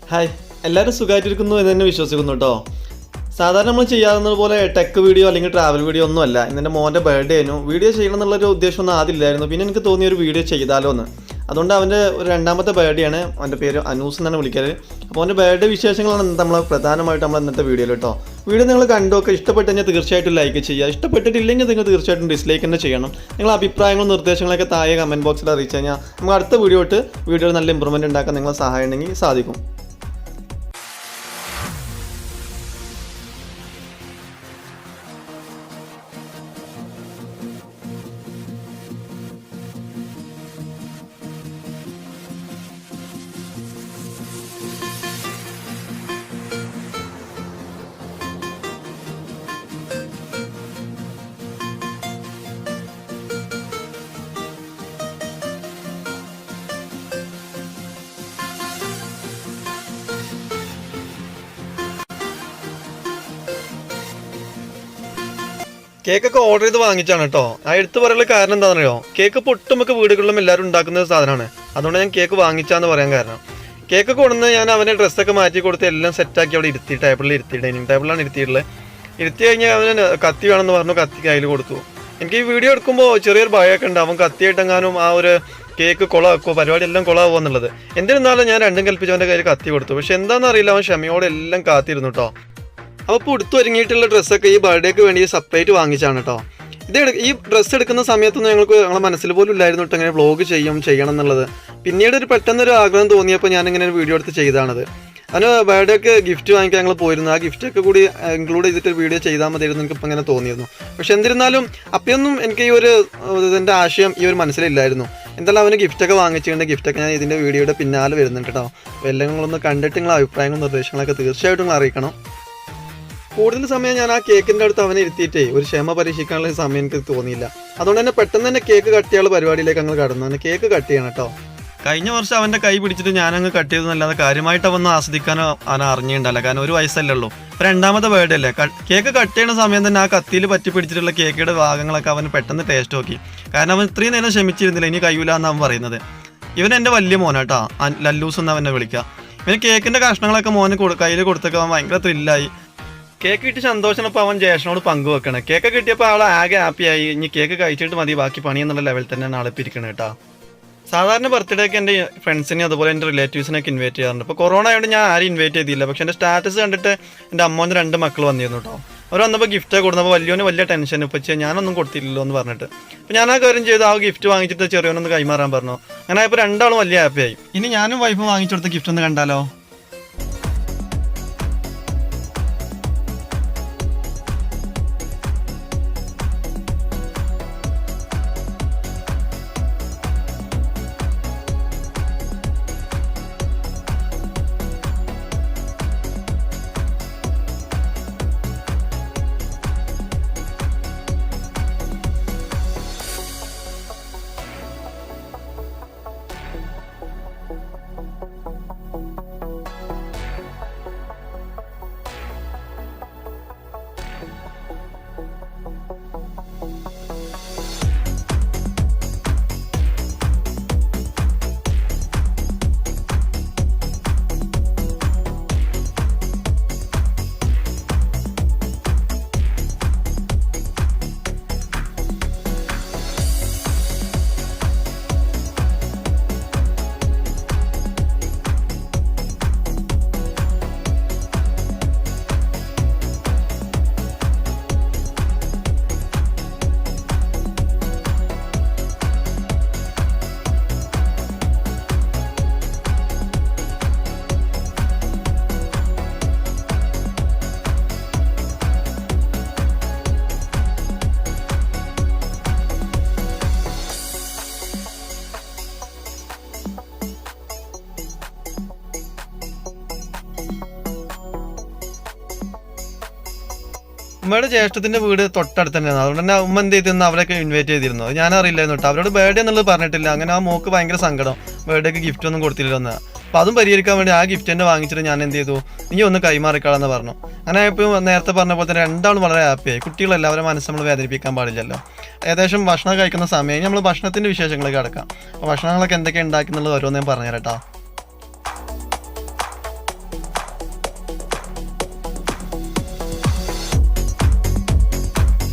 Hi, എല്ലാവരും സുഖമായിട്ടിരിക്കുന്നു എന്ന് തന്നെ വിശ്വസിക്കുന്നു കേട്ടോ. സാധാരണ നമ്മൾ ചെയ്യാവുന്നത് പോലെ ടെക് വീഡിയോ അല്ലെങ്കിൽ ട്രാവൽ വീഡിയോ ഒന്നുമല്ല. ഇന്നെൻ്റെ മോൻ്റെ ബർത്ത്ഡേ ആയിരുന്നു. വീഡിയോ ചെയ്യണം എന്നുള്ളൊരു ഉദ്ദേശമൊന്നും ആദ്യമില്ലായിരുന്നു. പിന്നെ എനിക്ക് തോന്നിയൊരു വീഡിയോ ചെയ്താലോ എന്ന്. അതുകൊണ്ട് അവൻ്റെ ഒരു രണ്ടാമത്തെ ബർത്ത്ഡേ ആണ്. അവൻ്റെ പേര് അനൂസ് എന്നാണ് വിളിക്കാറ്. അപ്പോൾ അവൻ്റെ ബർത്ത്ഡേ വിശേഷങ്ങളാണ് നമ്മൾ പ്രധാനമായിട്ട് നമ്മൾ ഇന്നത്തെ വീഡിയോയിൽ കേട്ടോ. വീഡിയോ നിങ്ങൾ കണ്ടൊക്കെ ഇഷ്ടപ്പെട്ട് കഴിഞ്ഞാൽ തീർച്ചയായിട്ടും ലൈക്ക് ചെയ്യുക. ഇഷ്ടപ്പെട്ടിട്ടില്ലെങ്കിൽ നിങ്ങൾ തീർച്ചയായിട്ടും ഡിസ്ലൈക്ക് തന്നെ ചെയ്യണം. നിങ്ങൾ അഭിപ്രായങ്ങളും നിർദ്ദേശങ്ങളൊക്കെ താഴെ കമൻറ്റ് ബോക്സിൽ അറിയിച്ചു കഴിഞ്ഞാൽ നമുക്ക് അടുത്ത വീഡിയോയിൽ നല്ല ഇമ്പ്രൂവ്മെൻറ്റ് ഉണ്ടാക്കാൻ നിങ്ങളെ സഹായം ഉണ്ടെങ്കിൽ സാധിക്കും. കേക്കൊക്കെ ഓർഡർ ചെയ്ത് വാങ്ങിച്ചാണ് കേട്ടോ. ആ എടുത്ത് പറയാനുള്ള കാരണം എന്താണെന്നറിയോ, കേക്ക് ഇപ്പോൾ ഒട്ടുമിക്ക വീടുകളിലും എല്ലാവരും ഉണ്ടാക്കുന്ന ഒരു സാധനമാണ്. അതുകൊണ്ട് ഞാൻ കേക്ക് വാങ്ങിച്ചാന്ന് പറയാൻ കാരണം, കേക്ക് കൊണ്ടുവന്ന് ഞാൻ അവനെ ഡ്രസ്സൊക്കെ മാറ്റി കൊടുത്ത് എല്ലാം സെറ്റാക്കി അവിടെ ഇരുത്തി, ടേബിളിൽ ഇരുത്തി, ഡൈനിങ് ടേബിളിലാണ് ഇരുത്തിയിട്ടുള്ളത്. ഇരുത്തി കഴിഞ്ഞാൽ അവന് കത്തി വേണമെന്ന് പറഞ്ഞു, കത്തി കയ്യിൽ കൊടുത്തു. എനിക്ക് ഈ വീഡിയോ എടുക്കുമ്പോൾ ചെറിയൊരു ഭയമൊക്കെ ഉണ്ട്, അവൻ കത്തിയായിട്ടെങ്ങാനും ആ ഒരു കേക്ക് കൊളാക്കുമോ, പരിപാടി എല്ലാം കൊളാവുമോ എന്നുള്ളത്. എന്നിരുന്നാലും ഞാൻ രണ്ടും കൽപ്പിച്ചവൻ്റെ കയ്യിൽ കത്തി കൊടുത്തു. പക്ഷെ എന്താണെന്ന് അറിയില്ല, അവൻ ക്ഷമയോടെ എല്ലാം കാത്തിരുന്നു കേട്ടോ. അപ്പോൾ ഇപ്പോൾ എടുത്തു ഒരുങ്ങിയിട്ടുള്ള ഡ്രസ്സൊക്കെ ഈ ബർത്ത്ഡേക്ക് വേണ്ടി സെപ്പറേറ്റ് വാങ്ങിച്ചാണ് കേട്ടോ. ഈ ഡ്രസ്സ് എടുക്കുന്ന സമയത്തൊന്നും ഞങ്ങളുടെ മനസ്സിൽ പോലും ഇല്ലായിരുന്നു കേട്ടോ ഇങ്ങനെ വ്ളോഗ് ചെയ്യണം എന്നുള്ളത്. പിന്നീട് പെട്ടെന്നൊരു ആഗ്രഹം തോന്നിയപ്പോൾ ഞാനിങ്ങനെ ഒരു വീഡിയോ എടുത്ത് ചെയ്തതാണത്. അതിന് ബർത്ത്ഡേക്ക് ഗിഫ്റ്റ് വാങ്ങിക്കാൻ ഞങ്ങൾ പോയിരുന്നു. ആ ഗിഫ്റ്റൊക്കെ കൂടി ഇൻക്ലൂഡ് ചെയ്തിട്ട് വീഡിയോ ചെയ്താൽ മതിയായിരുന്നു എനിക്കിപ്പോൾ ഇങ്ങനെ തോന്നിയിരുന്നു. പക്ഷെ എന്നിരുന്നാലും അപ്പോഴൊന്നും എനിക്ക് ഇതിൻ്റെ ആശയം മനസ്സിലില്ലായിരുന്നു. എന്തായാലും അവന് ഗിഫ്റ്റൊക്കെ വാങ്ങിച്ചിട്ടുണ്ട്. ഗിഫ്റ്റൊക്കെ ഞാൻ ഇതിൻ്റെ വീഡിയോയുടെ പിന്നാലെ വരുന്നുണ്ട് കേട്ടോ. അപ്പോൾ എല്ലാം നിങ്ങളൊന്ന് കണ്ടിട്ട് നിങ്ങളുടെ അഭിപ്രായങ്ങളും നിർദ്ദേശങ്ങളൊക്കെ തീർച്ചയായിട്ടും നിങ്ങൾ അറിയിക്കണം. കൂടുതൽ സമയം ഞാൻ ആ കേക്കിൻ്റെ അടുത്ത് അവനെ ഇരുത്തിയിട്ടേ ഒരു ക്ഷമ പരീക്ഷിക്കാനുള്ള സമയം എനിക്ക് തോന്നിയില്ല. അതുകൊണ്ട് തന്നെ പെട്ടെന്ന് തന്നെ കേക്ക് കട്ട് ചെയ്യാനുള്ള പരിപാടിയിലേക്ക് അങ്ങ് കടന്നു. അവന് കേക്ക് കട്ട് ചെയ്യണം കേട്ടോ. കഴിഞ്ഞ വർഷം അവൻ്റെ കൈ പിടിച്ചിട്ട് ഞാനങ്ങ് കട്ട് ചെയ്തെന്നല്ലാതെ കാര്യമായിട്ട് അവന്ന് ആസ്വദിക്കാനോ അവൻ അറിഞ്ഞിട്ടുണ്ടല്ല. കാരണം ഒരു വയസ്സല്ലേ ഉള്ളൂ. ഇപ്പോൾ രണ്ടാമത്തെ ബർത്ത്ഡേ അല്ലേ. കേക്ക് കട്ട് ചെയ്യുന്ന സമയം തന്നെ ആ കത്തിയിൽ പറ്റി പിടിച്ചിട്ടുള്ള കേക്കിയുടെ ഭാഗങ്ങളൊക്കെ അവന് പെട്ടെന്ന് ടേസ്റ്റ് നോക്കി. കാരണം അവൻ ഇത്രയും നേരം ക്ഷമിച്ചിരുന്നില്ല, ഇനി കഴിയില്ല എന്നാണ് പറയുന്നത്. ഇവൻ എൻ്റെ വലിയ മോനാട്ടോ, ലല്ലൂസ് എന്ന് അവനെ വിളിക്കുക. ഇവന് കേക്കിൻ്റെ കഷ്ണങ്ങളൊക്കെ മോന് കയ്യിൽ കൊടുത്തൊക്കെ അവൻ ഭയങ്കര ത്രില്ലായി. കേക്ക് കിട്ടി സന്തോഷമപ്പോൾ അവൻ ജേഷനോട് പങ്കുവെക്കണം. കേക്ക് കിട്ടിയപ്പോൾ ആൾ ആകെ ഹാപ്പിയായി. ഇനി കേക്ക് കഴിച്ചിട്ട് മതി ബാക്കി പണി എന്നുള്ള ലെവലിൽ തന്നെയാണ് ആളെ പിരിക്കണത് കേട്ടോ. സാധാരണ ബർത്ത്ഡേക്ക് എൻ്റെ ഫ്രണ്ട്സിനെ അതുപോലെ എൻ്റെ റിലേറ്റീവ്സിനൊക്കെ ഇൻവൈറ്റ് ചെയ്യാറുണ്ട്. ഇപ്പോൾ കൊറോണ ആയതുകൊണ്ട് ഞാൻ ആരും ഇൻവൈറ്റ് ചെയ്തില്ല. പക്ഷേ എൻ്റെ സ്റ്റാറ്റസ് കണ്ടിട്ട് എൻ്റെ അമ്മോൻ്റെ 2 മക്കൾ വന്നിരുന്നു കേട്ടോ. അവർ വന്നപ്പോൾ ഗിഫ്റ്റ് കൊടുന്നപ്പോൾ വലിയ ടെൻഷൻ. ഇപ്പോൾ ഞാനൊന്നും കൊടുത്തില്ലല്ലോ എന്ന് പറഞ്ഞിട്ട് അപ്പോൾ ഞാൻ ആ കാര്യം ചെയ്ത് ആ ഗിഫ്റ്റ് വാങ്ങിച്ചിട്ട് ചെറിയവനൊന്ന് കൈമാറാൻ പറഞ്ഞു. അങ്ങനെ ഇപ്പോൾ രണ്ടാളും വലിയ ഹാപ്പിയായി. ഇനി ഞാനും വൈഫും വാങ്ങിച്ചു കൊടുത്ത ഗിഫ്റ്റ് ഒന്ന് കണ്ടാലോ. ഉമ്മയുടെ ജ്യേഷ്ഠത്തിന്റെ വീട് തൊട്ടടുത്ത് തന്നെയാണ്. അതുകൊണ്ട് തന്നെ ഉമ്മ എന്ത് ചെയ്തിരുന്നു, അവരൊക്കെ ഇൻവൈറ്റ് ചെയ്തിരുന്നു. അത് ഞാൻ അറിയില്ലായിരുന്നു കേട്ടോ. അവരോട് ബർത്ത്ഡേ എന്നുള്ളത് പറഞ്ഞിട്ടില്ല. അങ്ങനെ ആ മോക്ക് ഭയങ്കര സങ്കടം, ബർത്ത്ഡേക്ക് ഗിഫ്റ്റ് ഒന്നും കൊടുത്തില്ലെന്ന്. അപ്പോൾ അതും പരിഹരിക്കാൻ വേണ്ടി ആ ഗിഫ്റ്റ് തന്നെ വാങ്ങിച്ചിട്ട് ഞാൻ എന്ത് ചെയ്തു, നീ ഒന്ന് കൈമാറിക്കാളെന്ന് പറഞ്ഞു. അങ്ങനെ ഇപ്പോൾ നേരത്തെ പറഞ്ഞ പോലെ തന്നെ രണ്ടാളും വളരെ ഹാപ്പിയായി. കുട്ടികളെല്ലാവരും മനസ്സ് നമ്മൾ വേദനിപ്പിക്കാൻ പാടില്ലല്ലോ. ഏകദേശം ഭക്ഷണം കഴിക്കുന്ന സമയം നമ്മൾ ഭക്ഷണത്തിൻ്റെ വിശേഷങ്ങളൊക്കെ കിടക്കാം. അപ്പോൾ ഭക്ഷണങ്ങളൊക്കെ എന്തൊക്കെ ഉണ്ടാക്കുന്നുള്ളത് ഓരോന്നും ഞാൻ പറഞ്ഞുതരാം കേട്ടോ.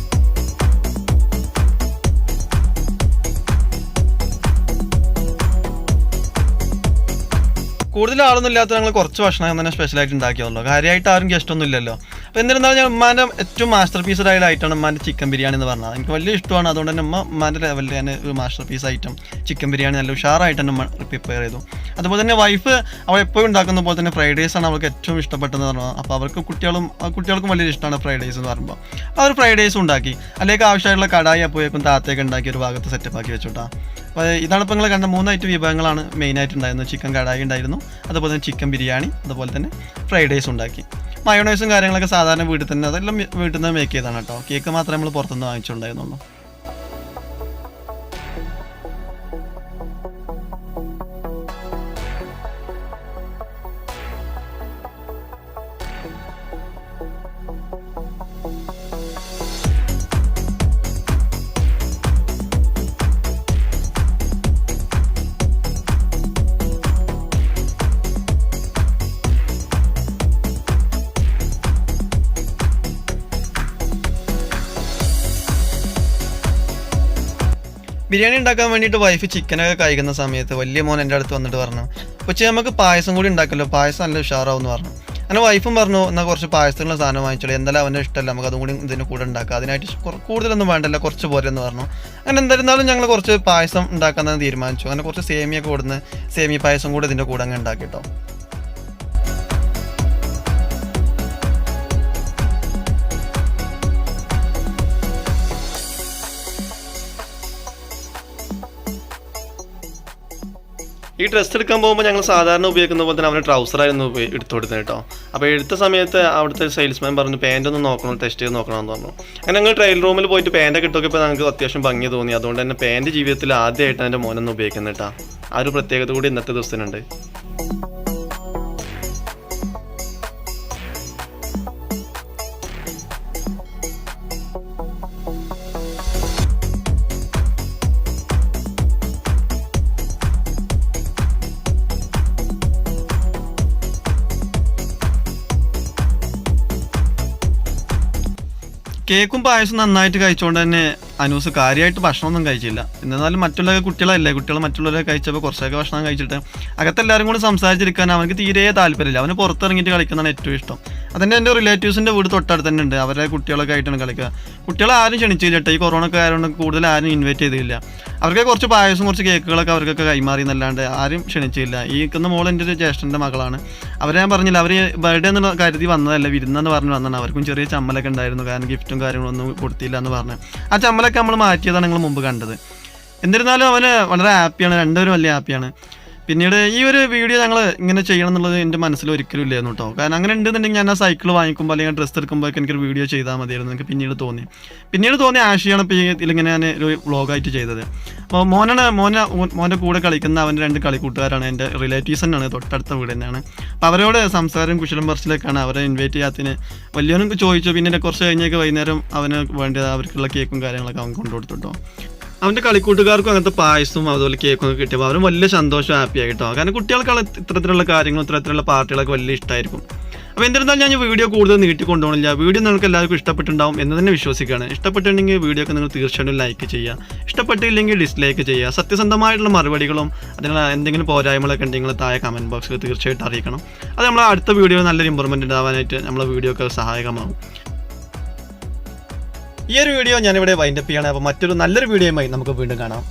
കൂടുതൽ ആളൊന്നും ഇല്ലാത്ത ഞങ്ങൾ കുറച്ച് ഭക്ഷണം തന്നെ സ്പെഷ്യലായിട്ട് ഉണ്ടാക്കിയതുള്ളൂ. കാര്യമായിട്ട് ആരും ഗസ്റ്റ് ഒന്നും ഇല്ലല്ലോ. അപ്പോൾ എന്നിരുന്നാലും ഞാൻ ഉമ്മാൻ്റെ ഏറ്റവും മാസ്റ്റർ പീസ് ആയിട്ടാണ് ഉമ്മാൻ്റെ ചിക്കൻ ബിരിയാണി എന്ന് പറഞ്ഞത്. എനിക്ക് വലിയ ഇഷ്ടമാണ്. അതുകൊണ്ട് തന്നെ ഉമ്മാൻ്റെ ലെവലിൽ ഞാൻ ഒരു masterpiece item chicken biryani നല്ല ഉഷാറായിട്ട് തന്നെ ഉമ്മ പ്രിപ്പയർ ചെയ്തു. അതുപോലെ തന്നെ വൈഫ് അവൾ എപ്പോഴും ഉണ്ടാക്കുന്ന പോലെ തന്നെ ഫ്രൈഡ് റൈസാണ് അവൾക്ക് ഏറ്റവും ഇഷ്ടപ്പെട്ടതെന്ന് പറഞ്ഞത്. അപ്പോൾ അവർക്ക് കുട്ടികൾക്കും വലിയ ഇഷ്ടമാണ് ഫ്രൈഡ് റൈസ് എന്ന് പറയുമ്പോൾ. അവർ ഫ്രൈഡ് റൈസ് ഉണ്ടാക്കി. അതിലേക്ക് ആവശ്യമായിട്ടുള്ള കടായി അപ്പോഴേക്കും താത്തേക്ക് ഉണ്ടാക്കി ഒരു ഭാഗത്ത് സെറ്റപ്പ് ആക്കി വെച്ചോട്ടാ. അപ്പോൾ ഇതാണ് ഇപ്പോൾ നിങ്ങൾ കണ്ട 3 ഐറ്റം വിഭവങ്ങളാണ് മെയിനായിട്ട് ഉണ്ടായിരുന്നത്. ചിക്കൻ കടായി ഉണ്ടായിരുന്നു, അതുപോലെ തന്നെ ചിക്കൻ ബിരിയാണി, അതുപോലെ തന്നെ ഫ്രൈഡ് റൈസ് ഉണ്ടാക്കി. മയോണൈസും കാര്യങ്ങളൊക്കെ സാധാരണ വീട്ടിൽ തന്നെ അതെല്ലാം വീട്ടിൽ നിന്ന് മേക്ക് ചെയ്താണ് കേട്ടോ. കേക്ക് മാത്രമേ നമ്മൾ പുറത്തുനിന്ന് വാങ്ങിച്ചുണ്ടായിരുന്നുള്ളൂ. ബിരിയാണി ഉണ്ടാക്കാൻ വേണ്ടിയിട്ട് വൈഫ് ചിക്കനൊക്കെ കഴിക്കുന്ന സമയത്ത് വലിയ മോൻ എൻ്റെ അടുത്ത് വന്നിട്ട് പറഞ്ഞു, പക്ഷേ നമുക്ക് പായസം കൂടി ഉണ്ടാക്കല്ലോ, പായസം നല്ല ഉഷാറാവും എന്ന് പറഞ്ഞു. അങ്ങനെ വൈഫും പറഞ്ഞു, എന്നാൽ കുറച്ച് പായസത്തിനുള്ള സാധനം വാങ്ങിച്ചോളൂ, എന്തായാലും അവൻ്റെ ഇഷ്ടമല്ല, നമുക്ക് അതും കൂടി ഇതിന് കൂടെ ഉണ്ടാക്കാം, അതിനായിട്ട് കൂടുതലൊന്നും വേണ്ടല്ല, കുറച്ച് പോരെ എന്ന് പറഞ്ഞു. അങ്ങനെ എന്തായിരുന്നാലും ഞങ്ങൾ കുറച്ച് പായസം ഉണ്ടാക്കാൻ തന്നെ തീരുമാനിച്ചു. അങ്ങനെ കുറച്ച് സേമിയൊക്കെ കൊടുന്ന് സേമിയ പായസം കൂടെ ഇതിൻ്റെ കൂടെ അങ്ങ് ഉണ്ടാക്കിട്ടോ. ഈ ഡ്രസ്സ് എടുക്കാൻ പോകുമ്പോൾ ഞങ്ങൾ സാധാരണ ഉപയോഗിക്കുന്ന പോലെ തന്നെ അവന് ട്രൗസറായിരുന്നു എടുത്തു കൊടുത്തത് കേട്ടോ. അപ്പോൾ എടുത്ത സമയത്ത് അവിടുത്തെ സെയിൽസ്മാൻ പറഞ്ഞു പാൻ്റ് ഒന്ന് നോക്കണം, ടെസ്റ്റ് ചെയ്ത് നോക്കണമെന്ന് പറഞ്ഞു. അങ്ങനെ ഞങ്ങൾ ട്രയൽ റൂമിൽ പോയിട്ട് പാൻ്റൊക്കെ ഇട്ടൊക്കെപ്പോൾ ഞങ്ങൾക്ക് അത്യാവശ്യം ഭംഗി തോന്നി. അതുകൊണ്ട് തന്നെ പാൻ്റ് ജീവിതത്തിൽ ആദ്യമായിട്ടാണ് എൻ്റെ മോനൊന്ന് ഉപയോഗിക്കുന്നത് കേട്ടോ. ആ ഒരു പ്രത്യേകത കൂടി ഇന്നത്തെ ദിവസത്തിനുണ്ട്. കേക്കും പായസം നന്നായിട്ട് കഴിച്ചുകൊണ്ട് തന്നെ അനൂസ് കാര്യമായിട്ട് ഭക്ഷണമൊന്നും കഴിച്ചില്ല. എന്നാലും മറ്റുള്ള കുട്ടികൾ മറ്റുള്ളവരെ കഴിച്ചപ്പോൾ കുറച്ചൊക്കെ ഭക്ഷണം കഴിച്ചിട്ട് അകത്തെല്ലാവരും കൂടി സംസാരിച്ചിരിക്കാൻ അവർക്ക് തീരെ താല്പര്യമില്ല. അവന് പുറത്തിറങ്ങിയിട്ട് കളിക്കുന്നതാണ് ഏറ്റവും ഇഷ്ടം. അതിൻ്റെ എൻ്റെ റിലേറ്റീവ്സിൻ്റെ വീട് തൊട്ടടുത്ത് തന്നെ ഉണ്ട്. അവരെ കുട്ടികളൊക്കെ ആയിട്ടാണ് കളിക്കുക. കുട്ടികളെ ആരും ക്ഷണിച്ചില്ല കേട്ടോ. ഈ കൊറോണ ഒക്കെ ആയതുകൊണ്ട് കൂടുതൽ ആരും ഇൻവൈറ്റ് ചെയ്തില്ല. അവർക്ക് കുറച്ച് പായസം കുറച്ച് കേക്കുകളൊക്കെ അവർക്കൊക്കെ കൈമാറി എന്നല്ലാണ്ട് ആരും ക്ഷണിച്ചില്ല. ഈ നിൽക്കുന്ന മോൾ എൻ്റെ ഒരു ജ്യേഷ്ഠൻ്റെ മകളാണ്. അവരെ ഞാൻ പറഞ്ഞില്ല, അവർ ബർത്ത്ഡേ എന്ന് കരുതി വന്നതല്ല, വിരുന്നെന്ന് പറഞ്ഞ് വന്നതാണ്. അവർക്കും ചെറിയ ചമ്മലൊക്കെ ഉണ്ടായിരുന്നു, കാരണം ഗിഫ്റ്റും കാര്യങ്ങളൊന്നും കൊടുത്തില്ല എന്ന് പറഞ്ഞ് ആ ചമ്മലൊക്കെ നമ്മൾ മാറ്റിയതാണ് നിങ്ങൾ മുമ്പ് കണ്ടത്. എന്നിരുന്നാലും അവന് വളരെ ഹാപ്പിയാണ്, രണ്ടുപേരും വലിയ ഹാപ്പിയാണ്. പിന്നീട് ഈ ഒരു വീഡിയോ ഞങ്ങൾ ഇങ്ങനെ ചെയ്യണം എന്നുള്ളത് എൻ്റെ മനസ്സിൽ ഒരിക്കലും ഇല്ലായിരുന്നു കേട്ടോ. കാരണം അങ്ങനെ ഉണ്ടെന്നുണ്ടെങ്കിൽ ഞാൻ ആ സൈക്കിൾ വാങ്ങിക്കുമ്പോൾ അല്ലെങ്കിൽ ഡ്രസ്സ് എടുക്കുമ്പോഴൊക്കെ എനിക്കൊരു വീഡിയോ ചെയ്താൽ മതിയായിരുന്നു. എനിക്ക് പിന്നീട് തോന്നി ആശയാണ് ഇപ്പോൾ ഇതിലിങ്ങനെ ഞാൻ ഒരു വ്ളോഗായിട്ട് ചെയ്തത്. അപ്പോൾ മോൻ്റെ കൂടെ കളിക്കുന്ന അവൻ്റെ 2 കളിക്കൂട്ടുകാരാണ്, എൻ്റെ റിലേറ്റീവ്സ് തന്നെയാണ്, തൊട്ടടുത്ത വീട് തന്നെയാണ്. അപ്പോൾ അവരോട് സംസാരം കുശലം പറച്ചിലേക്കാണ് അവരെ ഇൻവൈറ്റ് ചെയ്യാത്തതിന് വലിയവനും ചോദിച്ചു. പിന്നെ കുറച്ച് കഴിഞ്ഞൊക്കെ വൈകുന്നേരം അവന് വേണ്ടി അവർക്കുള്ള കേക്കും കാര്യങ്ങളൊക്കെ അവൻ കൊണ്ടുകൊടുത്തിട്ടോ. അവൻ്റെ കളിക്കൂട്ടുകാർക്കും അങ്ങനത്തെ പായസവും അതുപോലെ കേക്കും ഒക്കെ കിട്ടിയപ്പോൾ അവരും വലിയ സന്തോഷം ഹാപ്പിയായി കേട്ടോ. കാരണം കുട്ടികൾക്കുള്ള ഇത്തരത്തിലുള്ള കാര്യങ്ങളും ഇത്തരത്തിലുള്ള പാർട്ടികളൊക്കെ വലിയ ഇഷ്ടമായിരിക്കും. അപ്പോൾ എന്നിരുന്നാലും ഞാൻ വീഡിയോ കൂടുതൽ നീട്ടിക്കൊണ്ടുപോകണില്ല. വീഡിയോ നിങ്ങൾക്ക് എല്ലാവർക്കും ഇഷ്ടപ്പെട്ടുണ്ടാവും എന്ന് തന്നെ വിശ്വസിക്കുകയാണ്. ഇഷ്ടപ്പെട്ടിട്ടുണ്ടെങ്കിൽ വീഡിയോ ഒക്കെ നിങ്ങൾ തീർച്ചയായിട്ടും ലൈക്ക് ചെയ്യുക, ഇഷ്ടപ്പെട്ടില്ലെങ്കിൽ ഡിസ്ലൈക്ക് ചെയ്യുക. സത്യസന്ധമായിട്ടുള്ള മറുപടികളും അതിനുള്ള എന്തെങ്കിലും പോരായ്മകളൊക്കെ ഉണ്ടെങ്കിൽ താഴെ കമൻറ്റ് ബോക്സിൽ തീർച്ചയായിട്ടും അറിയിക്കണം. അത് നമ്മൾ അടുത്ത വീഡിയോ നല്ലൊരു ഇമ്പ്രൂവ്മെൻറ്റ് ഉണ്ടാവാനായിട്ട് നമ്മളെ വീഡിയോ ഒക്കെ സഹായകമാകും. ഈ ഒരു വീഡിയോ ഞാനിവിടെ വൈൻഡപ്പ് ചെയ്യണം. അപ്പോൾ മറ്റൊരു നല്ലൊരു വീഡിയോയുമായി നമുക്ക് വീണ്ടും കാണാം.